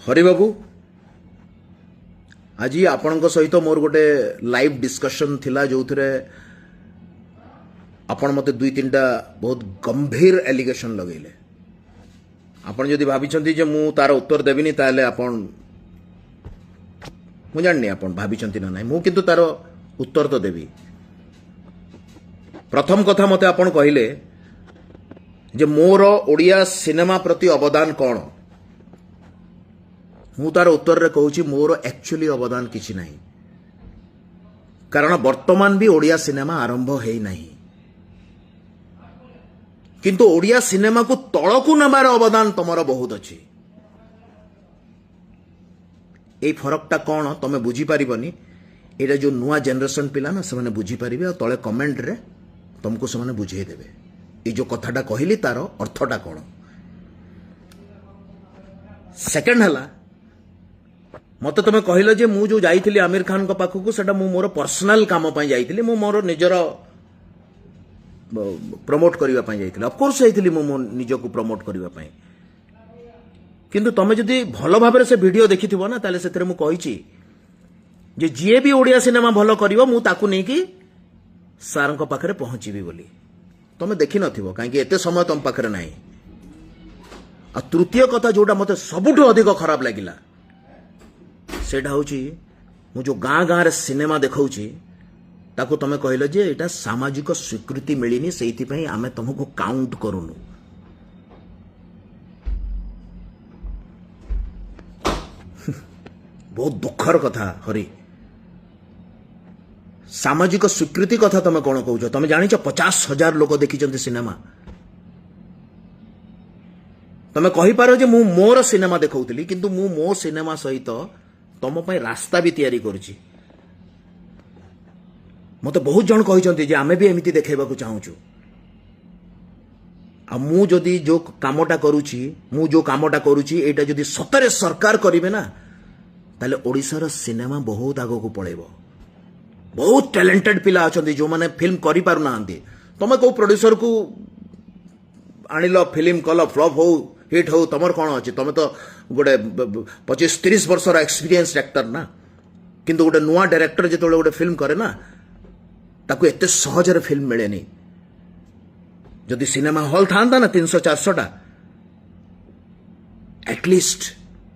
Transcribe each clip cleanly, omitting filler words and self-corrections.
हरि बाबू आज आपण सहित मोर गोटे लाइव डिस्कशन थिला जो थे आपण मते दुई तीन टा बहुत गंभीर एलिगेशन लगेले आपण जदि भाबिचंती जे मु तार उत्तर देबिनी ताले आपण मु जाननी आपण भाबिचंती ना नाही मु किंतु तार उत्तर तो देबी। प्रथम कथा मते आपण कहिले जे मोर ओडिया सिनेमा प्रति अवदान कौन मु तार उत्तर रे कहूची मोर एक्चुअली अवदान किछि नाही कारण वर्तमान भी ओडिया सिनेमा आरंभ हेई नाही किंतु ओडिया सिनेमा को तळकु नबार अवदान तमर बहुत अछि। ए फरकटा कौन तमे बुझी पारिबनी एटा जो नुआ जनरेशन पिला ना से बुझी पारिबे और तळे कमेंट रे तुमको से बुझे देबे ये जो कथाटा कहली तार अर्थटा कौन। सेकंड हला मत तुम कहल जे मु जो जाइथिली आमिर खान को पाखकु सेटा मु मोर पर्सनल काम पई जाइथिली मु मोर निजर प्रमोट करिवा पई जाइथिली ऑफ कोर्स जाइथिली मु निज को प्रमोट करिवा पई किंतु तमे जदि भलो भाबरे से वीडियो देखिथिबो ना ताले सेतरे मु कहिची जे जिए भी ओडिया सिनेमा भलो करिवो मु ताकू नै कि सार को पाखरे पहुंचीबी बोली तमे देखि नथिबो काहे कि एते समय तम पाखरे नाही। आ तृतीय कथा जोटा मते सबुठो अधिक खराब लागिला सेटा होची मु जो गाँ गाँ रे सिनेमा देखौची ताको तमे कहले जे एटा सामाजिक स्वीकृति मिलिनी सेइथि पई आमे तुमको काउंट करूनु। बहुत दुखर कथा हरि सामाजिक स्वीकृति कथा तमे कोन कहउछ तमे जानिछ 50,000 लोक देखिचंती सिनेमा तमे कहि पारो जे मु मोर सिनेमा देखौतली किंतु मु मो सिनेमा सहित तुम पे रास्ता भी तैयारी करुची मते बहुत जन कहिचंती जे आमे भी एमिति देखेबाकू चाहूछु आ मु जदि जो कामटा करूची मु जो कामटा करूची एटा जदि सतरे सरकार करिवे ना ताले ओडिसा रो सिनेमा बहुत आगो को पळेबो। बहुत टैलेंटेड पिला अछंती जो माने फिल्म करि पारु नांती तमे को प्रोड्यूसर को आनिलो फिल्म कल फ्लॉप हो हिट हो तमर कौन अच्छे तुम तो गोटे 25-30 वर्ष एक्सपीरियंस एक्टर ना किंतु गोटे नुआ डायरेक्टर जो गोटे फिल्म करे ना ताकू एते सहज रे फिल्म मिले नहीं जदि सिनेमा हॉल था ना 300-400 टा एटलिस्ट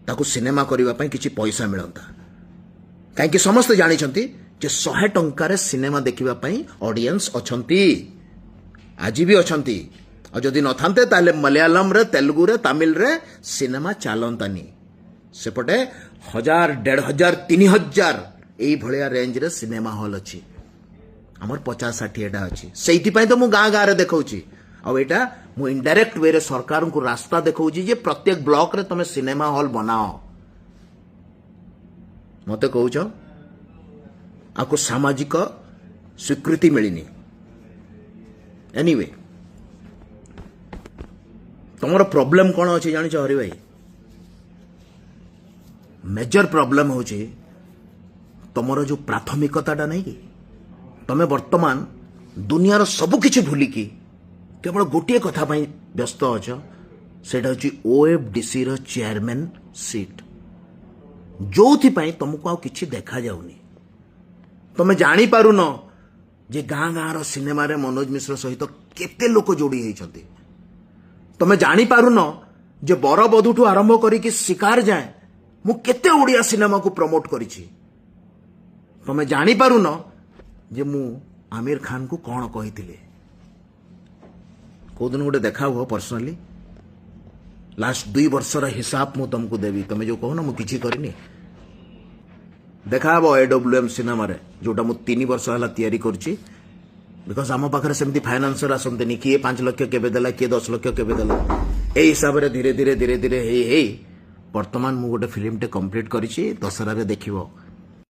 ताकू सिनेमा करबा पई किछि पैसा मिलंता काहे समस्त जानी छंती जे 100 टंका रे सिनेमा देखिबा पई ऑडियंस अछंती आज भी अछंती और जदि न थांते ताले मलयालम रे तेलुगु रे तमिल रे सिनेमा चालंतानी सेपटे 1000 1500 3000 एई भलिया रेंज रे सिनेमा हॉल अछि हमर 50-60 एटा अछि सेइति पई तो मु गाँ गाँ रे देखौची आ एटा मु इनडायरेक्ट वे रे सरकार को रास्ता देखौची जे प्रत्येक ब्लॉक रे तमे सिनेमा हॉल बनाओ मते कहउछ आको सामाजिक स्वीकृति मिलिनी। एनीवे तुमर प्रॉब्लम कौन अच्छे जानिछ हरि भाई मेजर प्रॉब्लम होची तुमर जो प्राथमिकताटा नहीं कि तमे वर्तमान दुनियार सब किछि भूली कि केवल गोटे कथा पई व्यस्त अछ सेटा होची ओएफडीसी रो चेयरमैन सीट जोथि पई तुमको आ किछि देखा जाउनी तमे जानी पारु न जे गाँ गाँ रो सिनेमा रे मनोज मिश्र सहित केते लोक जोड़ी हेइछंती तमे जानी पारु न जे बर बधुठू आरंभ करिक शिकार जाए मु केते ओडिया सिनेमा को प्रमोट करिछि तमे जानी पारु न जे मु आमिर खान को कौन कहिथिले को दिन गोटे देखा हुआ पर्सनली लास्ट 2 वर्षर हिसाब मु तुमको देवी तमे जो कहो ना मु किछि करिनी देखा हबो एडब्ल्यूएम सिनेमा रे जोटा मु 3 वर्ष हला तैयारी करछि बिकॉज आम पाखे सेमती फाइनान्सर आसते किए 5 लाख केबे देला किए 10 लाख केबे देला ए हिसाब रे धीरे धीरे धीरे धीरे हे वर्तमान मु गोटे फिल्म टे कंप्लीट करिछि दशहरा रे देखिबो